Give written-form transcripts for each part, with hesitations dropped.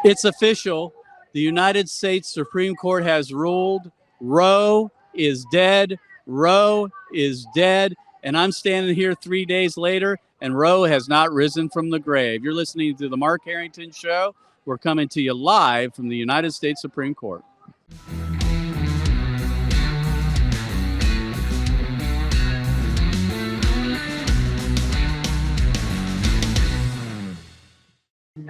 It's official. The United States Supreme Court has ruled Roe is dead. Roe is dead. And I'm standing here 3 days later, and Roe has not risen from the grave. You're listening to the Mark Harrington Show. We're coming to you live from the United States Supreme Court.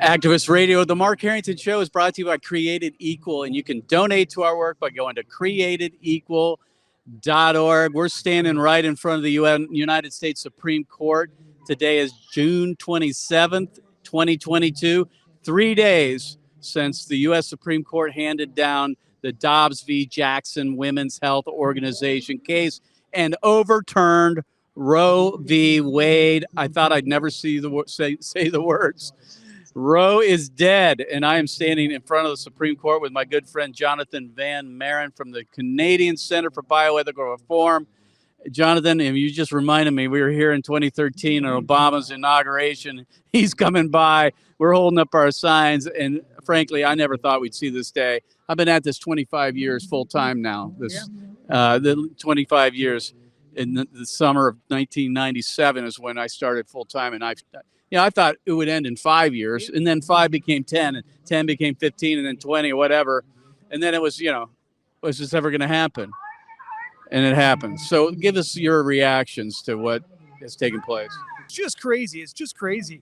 Activist Radio, the Mark Harrington Show is brought to you by Created Equal, and you can donate to our work by going to createdequal.org. We're standing right in front of the United States Supreme Court. Today is June 27th, 2022, 3 days since the U.S. Supreme Court handed down the Dobbs v. Jackson Women's Health Organization case and overturned Roe v. Wade. I thought I'd never say the words. Roe is dead, and I am standing in front of the Supreme Court with my good friend Jonathan Van Maren from the Canadian Center for Bioethical Reform. Jonathan, you just reminded me, we were here in 2013 on Obama's inauguration. He's coming by. We're holding up our signs, and frankly, I never thought we'd see this day. I've been at this 25 years full-time now, the 25 years. In the summer of 1997 is when I started full-time, and I thought it would end in 5 years, and then 5 became 10, and 10 became 15, and then 20, or whatever. And then it was, was this ever going to happen? And it happened. So give us your reactions to what has taken place. It's just crazy. It's just crazy.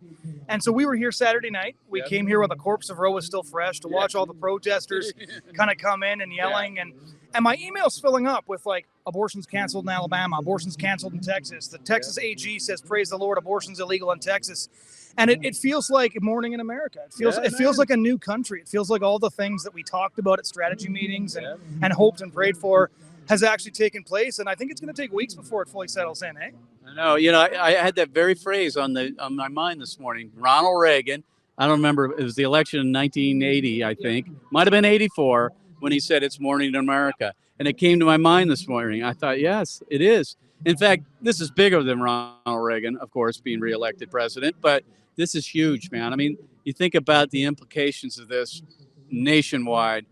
And so we were here Saturday night. We came here while the corpse of Roe was still fresh to watch all the protesters kind of come in and yelling. And my email's filling up with like, abortion's canceled in Alabama, abortion's canceled in Texas. The Texas AG says, praise the Lord, abortion's illegal in Texas. And it feels like morning in America. It feels like a new country. It feels like all the things that we talked about at strategy meetings and hoped and prayed for has actually taken place. And I think it's going to take weeks before it fully settles in, eh? I know. I had that very phrase on my mind this morning. Ronald Reagan, I don't remember, it was the election in 1980, I think. Might have been 84 when he said it's morning in America. And it came to my mind this morning. I thought, yes, it is. In fact, this is bigger than Ronald Reagan, of course, being reelected president. But this is huge, man. I mean, you think about the implications of this nationwide.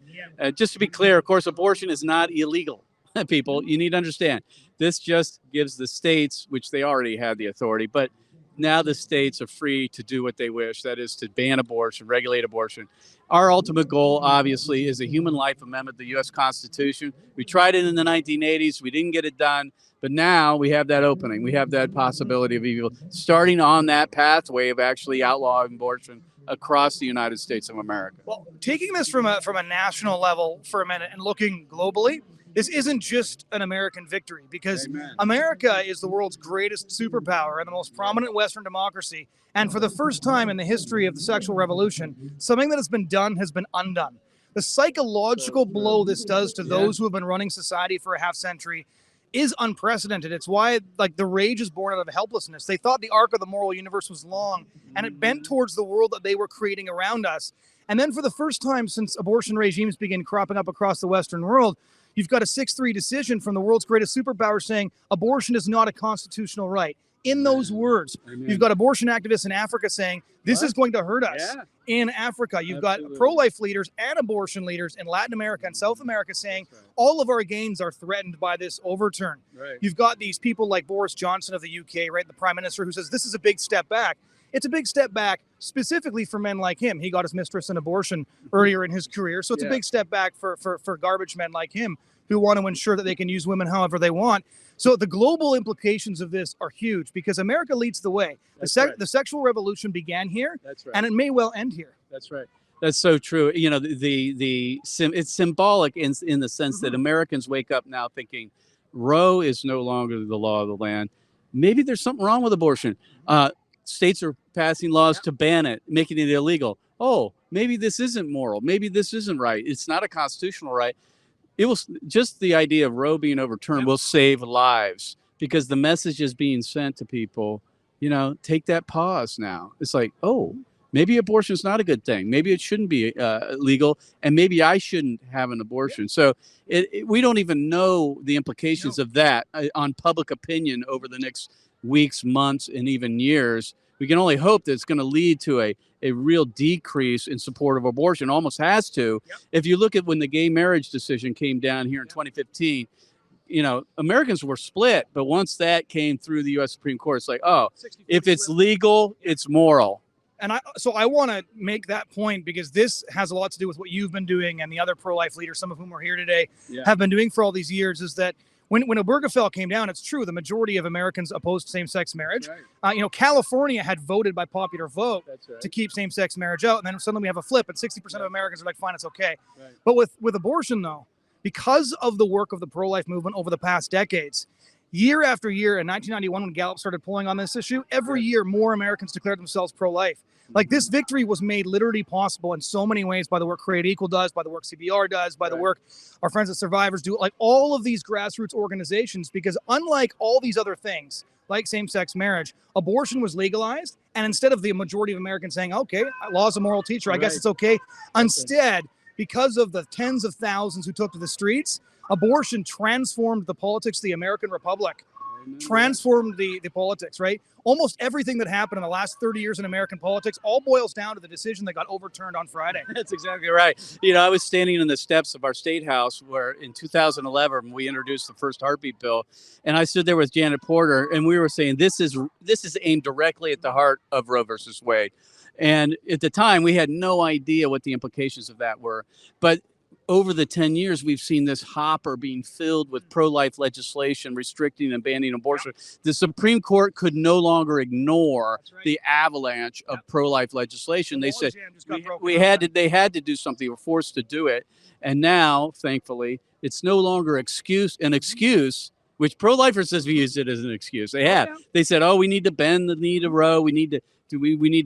Just to be clear, of course, abortion is not illegal. People, you need to understand, this just gives the states, which they already had the authority, but now the states are free to do what they wish. That is to ban abortion, regulate abortion. Our ultimate goal, obviously, is a human life amendment to the U.S. Constitution. We tried it in the 1980s. We didn't get it done. But now we have that opening. We have that possibility of evil starting on that pathway of actually outlawing abortion across the United States of America. Well, taking this from a national level for a minute and looking globally, this isn't just an American victory, because America is the world's greatest superpower and the most prominent Western democracy. And for the first time in the history of the sexual revolution, something that has been done has been undone. The psychological blow this does to those who have been running society for a half century is unprecedented. It's why the rage is born out of helplessness. They thought the arc of the moral universe was long, and it bent towards the world that they were creating around us. And then for the first time since abortion regimes began cropping up across the Western world, you've got a 6-3 decision from the world's greatest superpower saying abortion is not a constitutional right. In those words, you've got abortion activists in Africa saying this is going to hurt us. In Africa, you've got pro-life leaders and abortion leaders in Latin America and South America saying all of our gains are threatened by this overturn. You've got these people like Boris Johnson of the UK, right, the Prime Minister, who says this is a big step back. It's a big step back specifically for men like him. He got his mistress an abortion earlier in his career. So it's a big step back for garbage men like him who want to ensure that they can use women however they want. So the global implications of this are huge because America leads the way. The sexual revolution began here, and it may well end here. That's right. That's so true. It's symbolic in the sense that Americans wake up now thinking Roe is no longer the law of the land. Maybe there's something wrong with abortion. States are passing laws to ban it, making it illegal. Oh, maybe this isn't moral. Maybe this isn't right. It's not a constitutional right. It will just the idea of Roe being overturned will save lives because the message is being sent to people. Take that pause now. It's like, oh, maybe abortion is not a good thing. Maybe it shouldn't be legal, and maybe I shouldn't have an abortion. So we don't even know the implications of that on public opinion over the next weeks, months, and even years. We can only hope that it's going to lead to a real decrease in support of abortion, almost has to. Yep. If you look at when the gay marriage decision came down here in 2015, Americans were split, but once that came through the U.S. Supreme Court, it's like, oh, if it's legal, it's moral. And I want to make that point because this has a lot to do with what you've been doing and the other pro-life leaders, some of whom are here today, have been doing for all these years, is that when Obergefell came down, it's true, the majority of Americans opposed same-sex marriage. Right. California had voted by popular vote to keep same-sex marriage out, and then suddenly we have a flip, and 60% of Americans are like, fine, it's okay. Right. But with abortion, though, because of the work of the pro-life movement over the past decades, year after year, in 1991, when Gallup started polling on this issue, every year more Americans declared themselves pro-life. Like, this victory was made literally possible in so many ways by the work Create Equal does, by the work CBR does, by the work our friends at Survivors do, like all of these grassroots organizations, because unlike all these other things, like same-sex marriage, abortion was legalized. And instead of the majority of Americans saying, okay, law's a moral teacher, I guess it's okay. Instead, because of the tens of thousands who took to the streets, abortion transformed the politics of the American Republic. Transformed the politics, right? Almost everything that happened in the last 30 years in American politics all boils down to the decision that got overturned on Friday. That's exactly right. I was standing in the steps of our state house where in 2011 we introduced the first heartbeat bill, and I stood there with Janet Porter, and we were saying this is aimed directly at the heart of Roe versus Wade. And at the time, we had no idea what the implications of that were. But over the 10 years, we've seen this hopper being filled with pro-life legislation restricting and banning abortion. The Supreme Court could no longer ignore the avalanche of pro-life legislation. They said they had to do something. They were forced to do it. And now, thankfully, it's no longer an excuse, which pro-lifers have used it as an excuse. They have. They said, oh, we need to bend the knee to Roe. We need to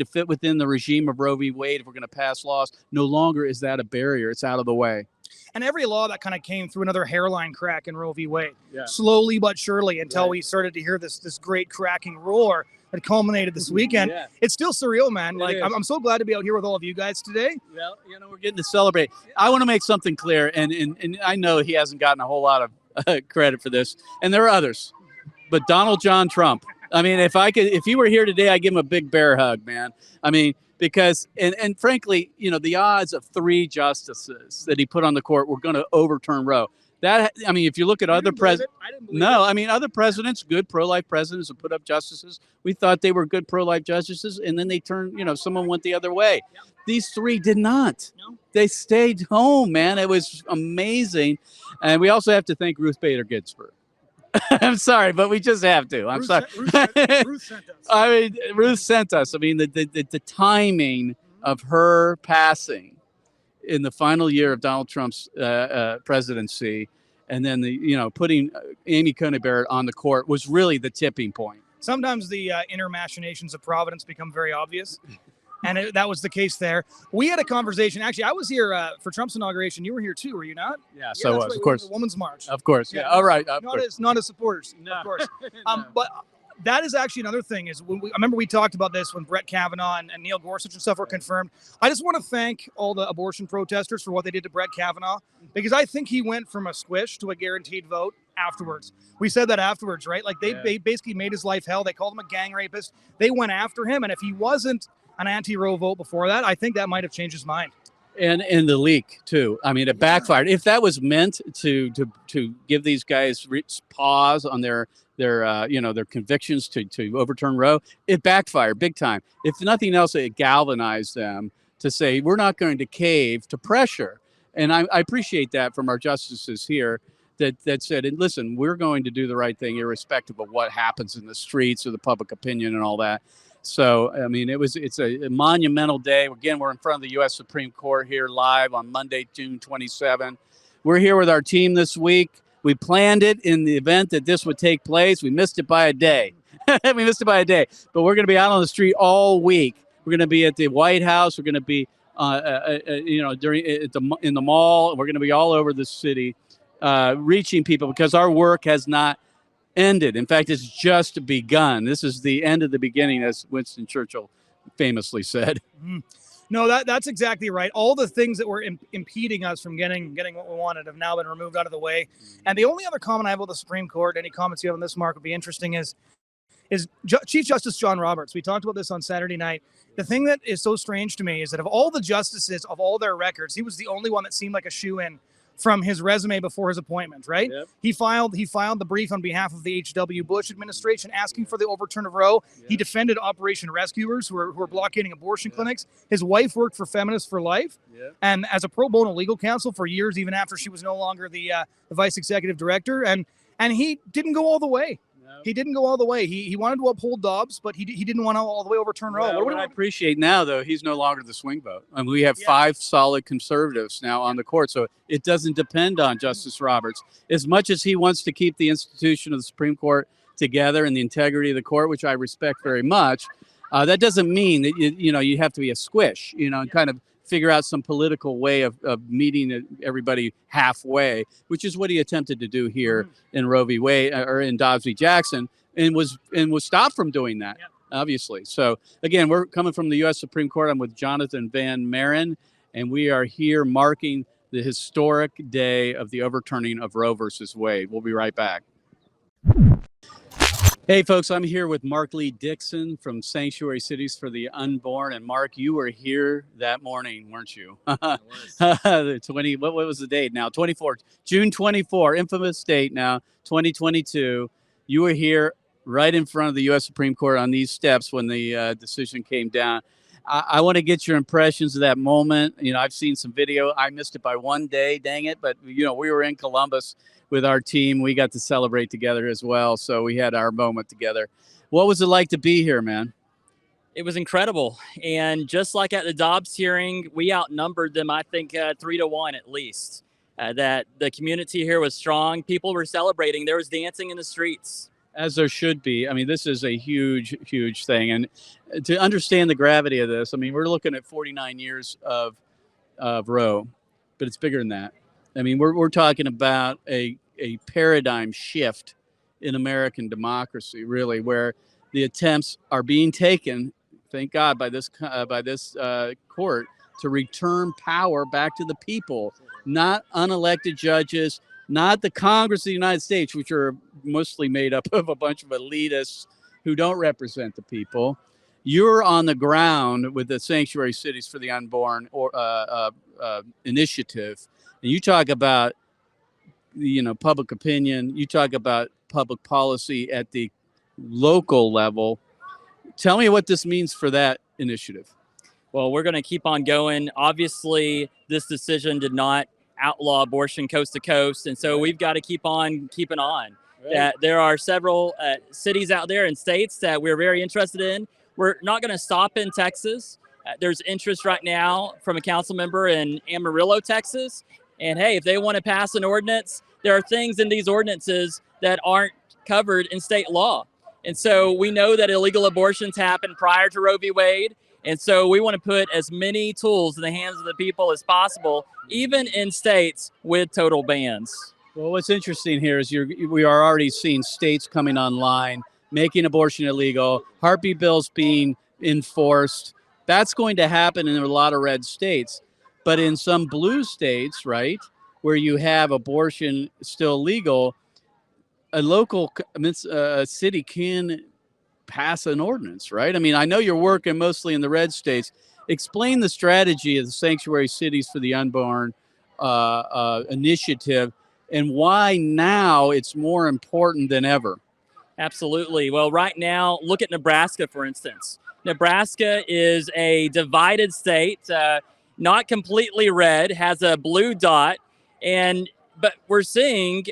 fit within the regime of Roe v. Wade if we're going to pass laws. No longer is that a barrier. It's out of the way. And every law that kind of came through another hairline crack in Roe v. Wade, slowly but surely, until we started to hear this great cracking roar that culminated this weekend. It's still surreal, man. I'm so glad to be out here with all of you guys today. Well, we're getting to celebrate. I want to make something clear, and I know he hasn't gotten a whole lot of credit for this, and there are others, but Donald John Trump. I mean, if he were here today, I'd give him a big bear hug, man. I mean, because, and frankly, the odds of 3 justices that he put on the court were going to overturn Roe. If you look at other presidents, other presidents, good pro-life presidents have put up justices. We thought they were good pro-life justices, and then they turned, someone went the other way. These 3 did not. No. They stayed home, man. It was amazing. And we also have to thank Ruth Bader Ginsburg. I'm sorry, but we just have to. I'm sorry. Ruth sent us. Ruth sent us. The timing of her passing in the final year of Donald Trump's presidency, and then putting Amy Coney Barrett on the court was really the tipping point. Sometimes the inner machinations of Providence become very obvious. And that was the case there. We had a conversation. Actually, I was here for Trump's inauguration. You were here too, were you not? Yeah, so was, of course. The Women's March. Of course. Yeah. All right. Not as supporters, no. Of course. No. But that is actually another thing. I remember we talked about this when Brett Kavanaugh and Neil Gorsuch and stuff were confirmed. I just want to thank all the abortion protesters for what they did to Brett Kavanaugh, because I think he went from a squish to a guaranteed vote afterwards. We said that afterwards, right? Like they basically made his life hell. They called him a gang rapist. They went after him, and if he wasn't an anti-Roe vote before that, I think that might have changed his mind. And the leak too. I mean, it backfired. If that was meant to give these guys pause on their convictions to overturn Roe, it backfired big time. If nothing else, it galvanized them to say we're not going to cave to pressure. And I appreciate that from our justices here that said, and listen, we're going to do the right thing irrespective of what happens in the streets or the public opinion and all that. So, it's a monumental day. Again, we're in front of the U.S. Supreme Court here live on Monday, June 27. We're here with our team this week. We planned it in the event that this would take place. We missed it by a day. But we're going to be out on the street all week. We're going to be at the White House. We're going to be, in the mall. We're going to be all over the city, reaching people because our work has not ended. In fact, it's just begun. This is the end of the beginning, as Winston Churchill famously said. Mm-hmm. No, that's exactly right. All the things that were impeding us from getting what we wanted have now been removed out of the way. And the only other comment I have about the Supreme Court, any comments you have on this, Mark, would be interesting, is Chief Justice John Roberts. We talked about this on Saturday night. The thing that is so strange to me is that of all the justices, of all their records, he was the only one that seemed like a shoo-in from his resume before his appointment, right? Yep. He filed the brief on behalf of the H.W. Bush administration asking for the overturn of Roe. Yep. He defended Operation Rescuers who are blockading abortion clinics. His wife worked for Feminists for Life. Yep. And as a pro bono legal counsel for years, even after she was no longer the vice executive director. And he didn't go all the way. He didn't go all the way. He wanted to uphold Dobbs, but he didn't want to all the way overturn Roe. Well, what I appreciate now, though, he's no longer the swing vote. I mean, we have 5 solid conservatives now on the court, so it doesn't depend on Justice Roberts. As much as he wants to keep the institution of the Supreme Court together and the integrity of the court, which I respect very much, that doesn't mean that you have to be a squish, and kind of figure out some political way of meeting everybody halfway, which is what he attempted to do here in Roe v. Wade or in Dobbs v. Jackson, and was stopped from doing that, obviously. So again, we're coming from the U.S. Supreme Court. I'm with Jonathan Van Maren, and we are here marking the historic day of the overturning of Roe versus Wade. We'll be right back. Hey folks, I'm here with Mark Lee Dickson from Sanctuary Cities for the Unborn. And Mark, you were here that morning, weren't you? The 20, what was the date now? 24, June 24, infamous date now, 2022. You were here right in front of the U.S. Supreme Court on these steps when the decision came down. I want to get your impressions of that moment. I've seen some video. I missed it by one day, dang it. But, we were in Columbus with our team. We got to celebrate together as well. So we had our moment together. What was it like to be here, man? It was incredible. And just like at the Dobbs hearing, we outnumbered them, I think, 3-1 at least. That the community here was strong. People were celebrating. There was dancing in the streets. As there should be. I mean, this is a huge, huge thing. And to understand the gravity of this, I mean, we're looking at 49 years of Roe, but it's bigger than that. I mean, we're talking about a paradigm shift in American democracy, really, where the attempts are being taken, thank God, by this court to return power back to the people, not unelected judges, not the Congress of the United States, which are mostly made up of a bunch of elitists who don't represent the people. You're on the ground with the Sanctuary Cities for the Unborn initiative, and you talk about public opinion. You talk about public policy at the local level. Tell me what this means for that initiative. Well, we're going to keep on going. Obviously, this decision did not outlaw abortion coast to coast, and so we've got to keep on keeping on. Right. That there are several cities out there and states that we're very interested in. We're not going to stop in Texas. There's interest right now from a council member in Amarillo, Texas. And hey, if they want to pass an ordinance, there are things in these ordinances that aren't covered in state law. And so we know that illegal abortions happened prior to Roe v. Wade. And so we want to put as many tools in the hands of the people as possible, even in states with total bans. Well, what's interesting here is we are already seeing states coming online, making abortion illegal, heartbeat bills being enforced. That's going to happen in a lot of red states. But in some blue states, right, where you have abortion still legal, a local city can pass an ordinance, right? I mean, I know you're working mostly in the red states. Explain the strategy of the Sanctuary Cities for the Unborn initiative and why now it's more important than ever. Absolutely. Well, right now, look at Nebraska, for instance. Nebraska is a divided state, not completely red, has a blue dot, but we're seeing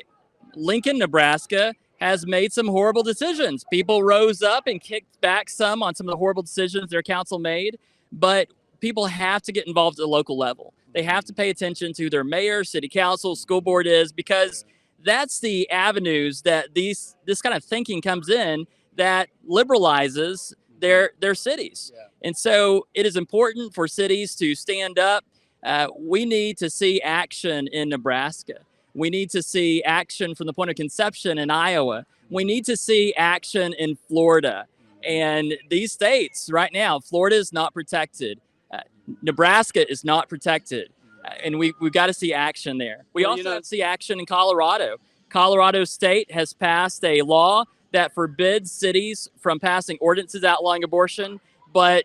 Lincoln, Nebraska has made some horrible decisions. People rose up and kicked back some on some of the horrible decisions their council made, but people have to get involved at the local level. They have to pay attention to their mayor, city council, school board because that's the avenues that this kind of thinking comes in that liberalizes their cities. Yeah. And so it is important for cities to stand up. We need to see action in Nebraska. We need to see action from the point of conception in Iowa. We need to see action in Florida. And these states right now, Florida is not protected. Nebraska is not protected. And we've got to see action there. We also have to see action in Colorado. Colorado State has passed a law that forbids cities from passing ordinances outlawing abortion, but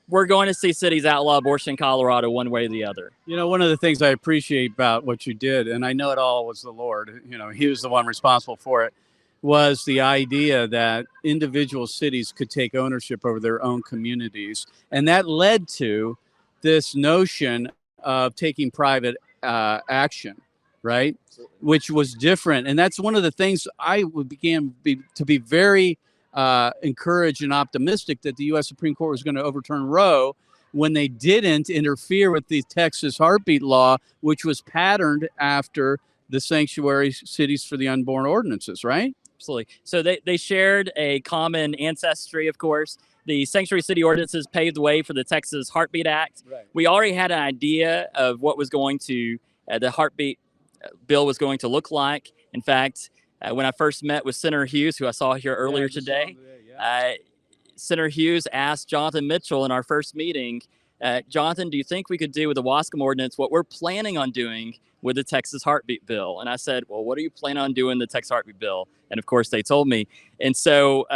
we're going to see cities outlaw abortion in Colorado one way or the other. You know, one of the things I appreciate about what you did, and I know it all was the Lord, you know, he was the one responsible for it, was the idea that individual cities could take ownership over their own communities. And that led to this notion of taking private action, right? Which was different. And that's one of the things I began to be very encouraged and optimistic that the U.S. Supreme Court was going to overturn Roe when they didn't interfere with the Texas heartbeat law, which was patterned after the sanctuary cities for the unborn ordinances, right? Absolutely. So they shared a common ancestry, of course. The sanctuary city ordinances paved the way for the Texas Heartbeat Act. Right. We already had an idea of what was going to, the heartbeat bill was going to look like. In fact, when I first met with Senator Hughes, who I saw here earlier today, Senator Hughes asked Jonathan Mitchell in our first meeting, Jonathan, do you think we could do with the Wascom ordinance what we're planning on doing with the Texas Heartbeat Bill? And I said, well, what are you planning on doing the Texas Heartbeat Bill? And of course they told me. And so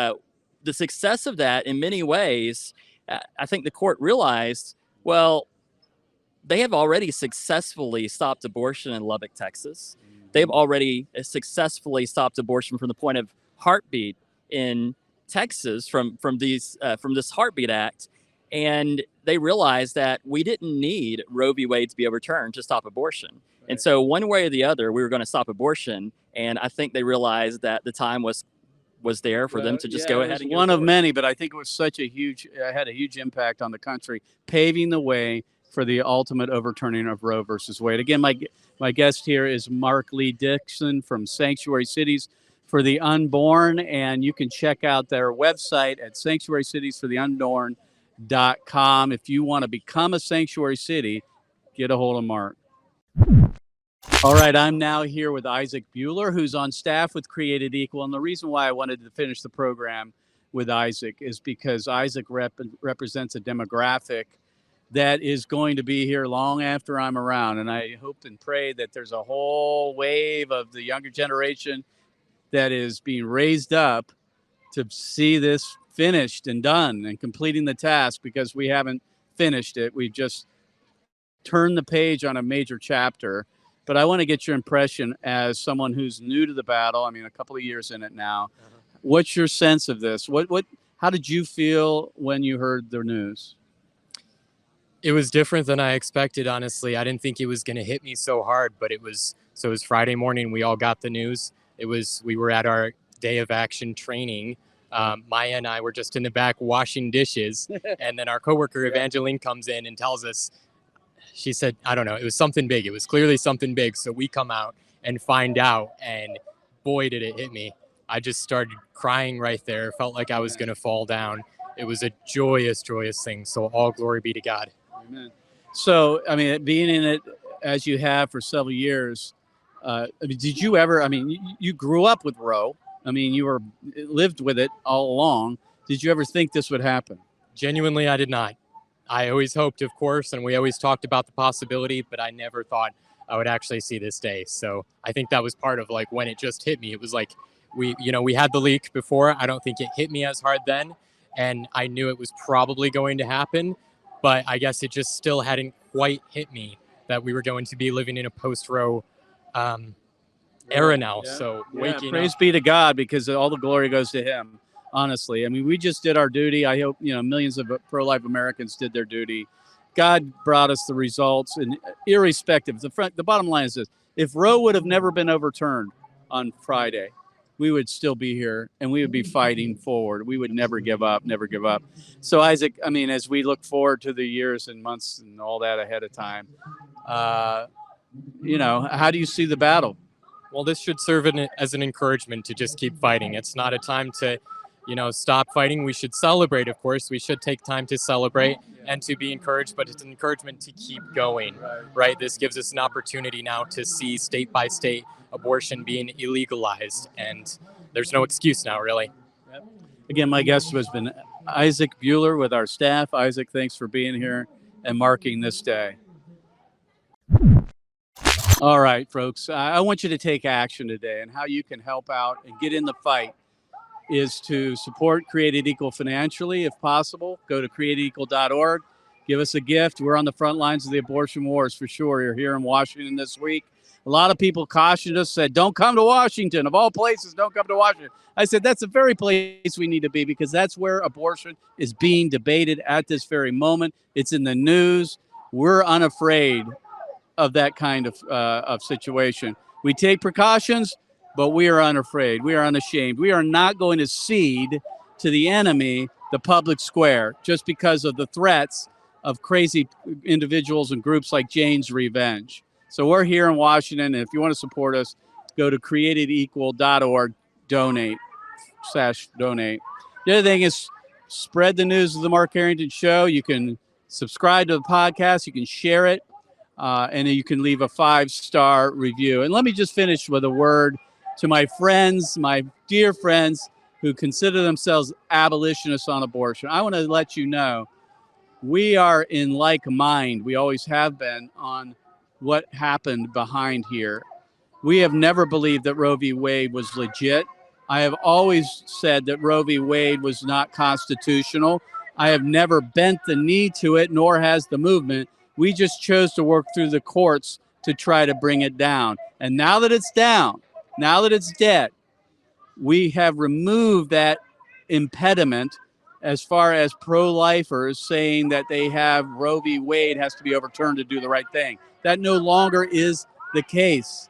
the success of that in many ways, I think the court realized, well, they have already successfully stopped abortion in Lubbock, Texas. They've already successfully stopped abortion from the point of heartbeat in Texas from this Heartbeat Act. And they realized that we didn't need Roe v. Wade to be overturned to stop abortion. Right. And so one way or the other, we were going to stop abortion. And I think they realized that the time was there for them to just go ahead and go one forward. of many, but I think it was had a huge impact on the country, paving the way for the ultimate overturning of Roe versus Wade. Again, my guest here is Mark Lee Dickson from Sanctuary Cities for the Unborn, and you can check out their website at sanctuarycitiesfortheunborn.com. If you want to become a sanctuary city, get a hold of Mark. All right, I'm now here with Isaac Beuhler, who's on staff with Created Equal. And the reason why I wanted to finish the program with Isaac is because Isaac represents a demographic that is going to be here long after I'm around. And I hope and pray that there's a whole wave of the younger generation that is being raised up to see this finished and done and completing the task, because we haven't finished it. We've just turned the page on a major chapter. But I want to get your impression as someone who's new to the battle. I mean, a couple of years in it now. What's your sense of this? How did you feel when you heard the news? It was different than I expected, honestly. I didn't think it was going to hit me so hard, but it was Friday morning. We all got the news. We were at our day of action training. Maya and I were just in the back washing dishes. And then our coworker Evangeline comes in and tells us, she said, I don't know, it was something big. It was clearly something big. So we come out and find out, and boy, did it hit me. I just started crying right there. Felt like I was going to fall down. It was a joyous, joyous thing. So all glory be to God. Amen. So, I mean, being in it as you have for several years, did you ever, you grew up with Roe. I mean, you lived with it all along. Did you ever think this would happen? Genuinely, I did not. I always hoped, of course, and we always talked about the possibility, but I never thought I would actually see this day. So I think that was part of like when it just hit me. It was like we had the leak before. I don't think it hit me as hard then, and I knew it was probably going to happen, but I guess it just still hadn't quite hit me that we were going to be living in a post-Roe era now. Yeah. So waking praise up. be to God, because all the glory goes to Him. Honestly, I mean, we just did our duty. I hope millions of pro-life Americans did their duty. God brought us the results, and irrespective, the bottom line is this: if Roe would have never been overturned on Friday, we would still be here, and we would be fighting forward. We would never give up, never give up. So, Isaac, I mean, as we look forward to the years and months and all that ahead of time, how do you see the battle? Well, this should serve as an encouragement to just keep fighting. It's not a time to stop fighting. We should celebrate, of course. We should take time to celebrate and to be encouraged, but it's an encouragement to keep going, right? This gives us an opportunity now to see state by state abortion being illegalized, and there's no excuse now, really. Yep. Again, my guest has been Isaac Beuhler with our staff. Isaac, thanks for being here and marking this day. All right, folks, I want you to take action today, and how you can help out and get in the fight is to support Created Equal financially, if possible. Go to createdequal.org. Give us a gift. We're on the front lines of the abortion wars for sure. You're here in Washington this week. A lot of people cautioned us, said, don't come to Washington. Of all places, don't come to Washington. I said, that's the very place we need to be, because that's where abortion is being debated at this very moment. It's in the news. We're unafraid of that kind of situation. We take precautions, but we are unafraid. We are unashamed. We are not going to cede to the enemy the public square just because of the threats of crazy individuals and groups like Jane's Revenge. So we're here in Washington, and if you want to support us, go to createdequal.org, donate. The other thing is spread the news of the Mark Harrington Show. You can subscribe to the podcast. You can share it, and you can leave a 5-star review. And let me just finish with a word to my friends, my dear friends who consider themselves abolitionists on abortion. I want to let you know we are in like mind. We always have been on what happened behind here. We have never believed that Roe v. Wade was legit. I have always said that Roe v. Wade was not constitutional. I have never bent the knee to it, nor has the movement. We just chose to work through the courts to try to bring it down. And now that it's down, now that it's dead, we have removed that impediment as far as pro-lifers saying that they have Roe v. Wade has to be overturned to do the right thing. That no longer is the case.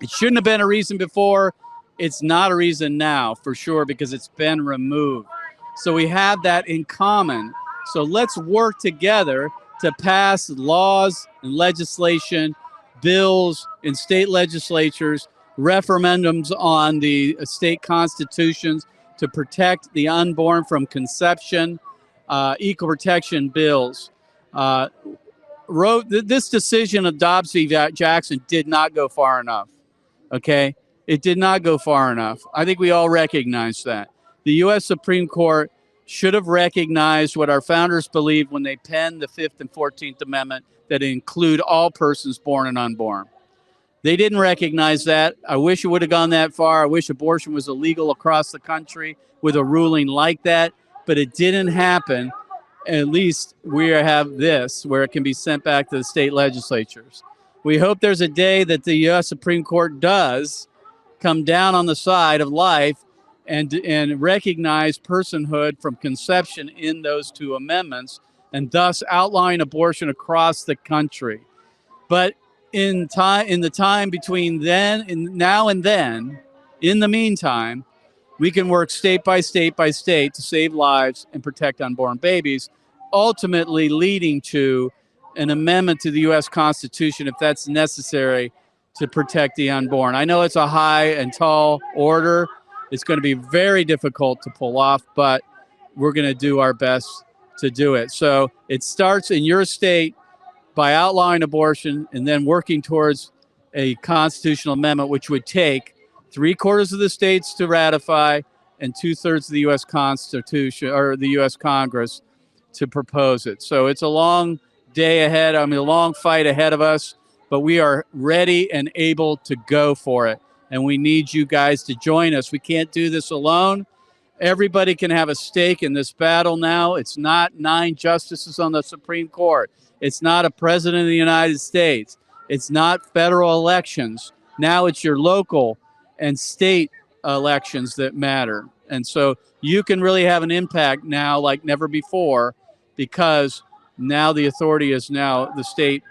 It shouldn't have been a reason before. It's not a reason now, for sure, because it's been removed. So we have that in common. So let's work together to pass laws and legislation, bills in state legislatures, referendums on the state constitutions to protect the unborn from conception, equal protection bills. This decision of Dobbs v. Jackson did not go far enough, okay? It did not go far enough. I think we all recognize that. The U.S. Supreme Court should have recognized what our founders believed when they penned the 5th and 14th Amendment, that include all persons born and unborn. They didn't recognize that. I wish it would have gone that far. I wish abortion was illegal across the country with a ruling like that, but it didn't happen. At least we have this, where it can be sent back to the state legislatures. We hope there's a day that the U.S. Supreme Court does come down on the side of life and recognize personhood from conception in those two amendments, and thus outline abortion across the country. But in the time between then and now and then, in the meantime, we can work state by state by state to save lives and protect unborn babies, ultimately leading to an amendment to the U.S. Constitution, if that's necessary, to protect the unborn. I know it's a high and tall order. It's going to be very difficult to pull off, but we're going to do our best to do it. So it starts in your state by outlawing abortion and then working towards a constitutional amendment, which would take 3/4 of the states to ratify and 2/3 of the U.S. Constitution or the U.S. Congress to propose it. So it's a long day ahead. A long fight ahead of us, but we are ready and able to go for it. And we need you guys to join us. We can't do this alone. Everybody can have a stake in this battle now. It's not 9 justices on the Supreme Court. It's not a president of the United States. It's not federal elections. Now it's your local and state elections that matter. And so you can really have an impact now like never before, because now the authority is now the state,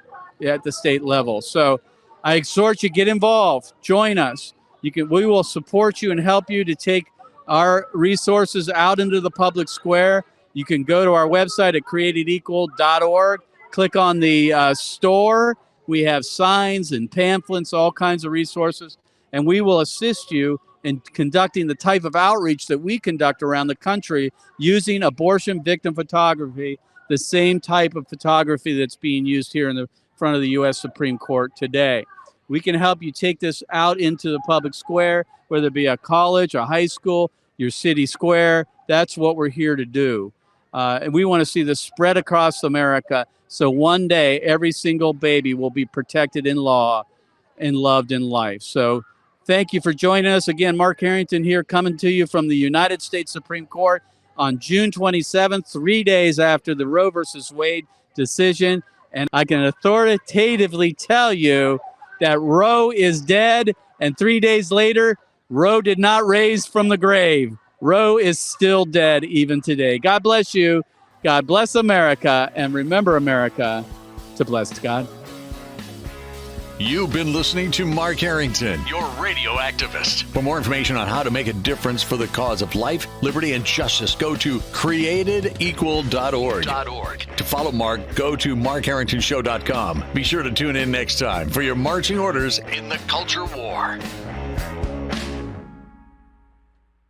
at the state level. So I exhort you, get involved, join us. We will support you and help you to take our resources out into the public square. You can go to our website at createdequal.org, click on the store. We have signs and pamphlets, all kinds of resources, and we will assist you in conducting the type of outreach that we conduct around the country using abortion victim photography, the same type of photography that's being used here in the front of the U.S. Supreme Court today. We can help you take this out into the public square, whether it be a college, a high school, your city square. That's what we're here to do. And we want to see this spread across America, so one day every single baby will be protected in law and loved in life. So Thank you for joining us. Again, Mark Harrington here, coming to you from the United States Supreme Court on June 27th, 3 days after the Roe versus Wade decision. And I can authoritatively tell you that Roe is dead, and 3 days later, Roe did not rise from the grave. Roe is still dead even today. God bless you. God bless America. And remember, America, to bless God. You've been listening to Mark Harrington, your radio activist. For more information on how to make a difference for the cause of life, liberty, and justice, go to createdequal.org. To follow Mark, go to markharringtonshow.com. Be sure to tune in next time for your marching orders in the culture war.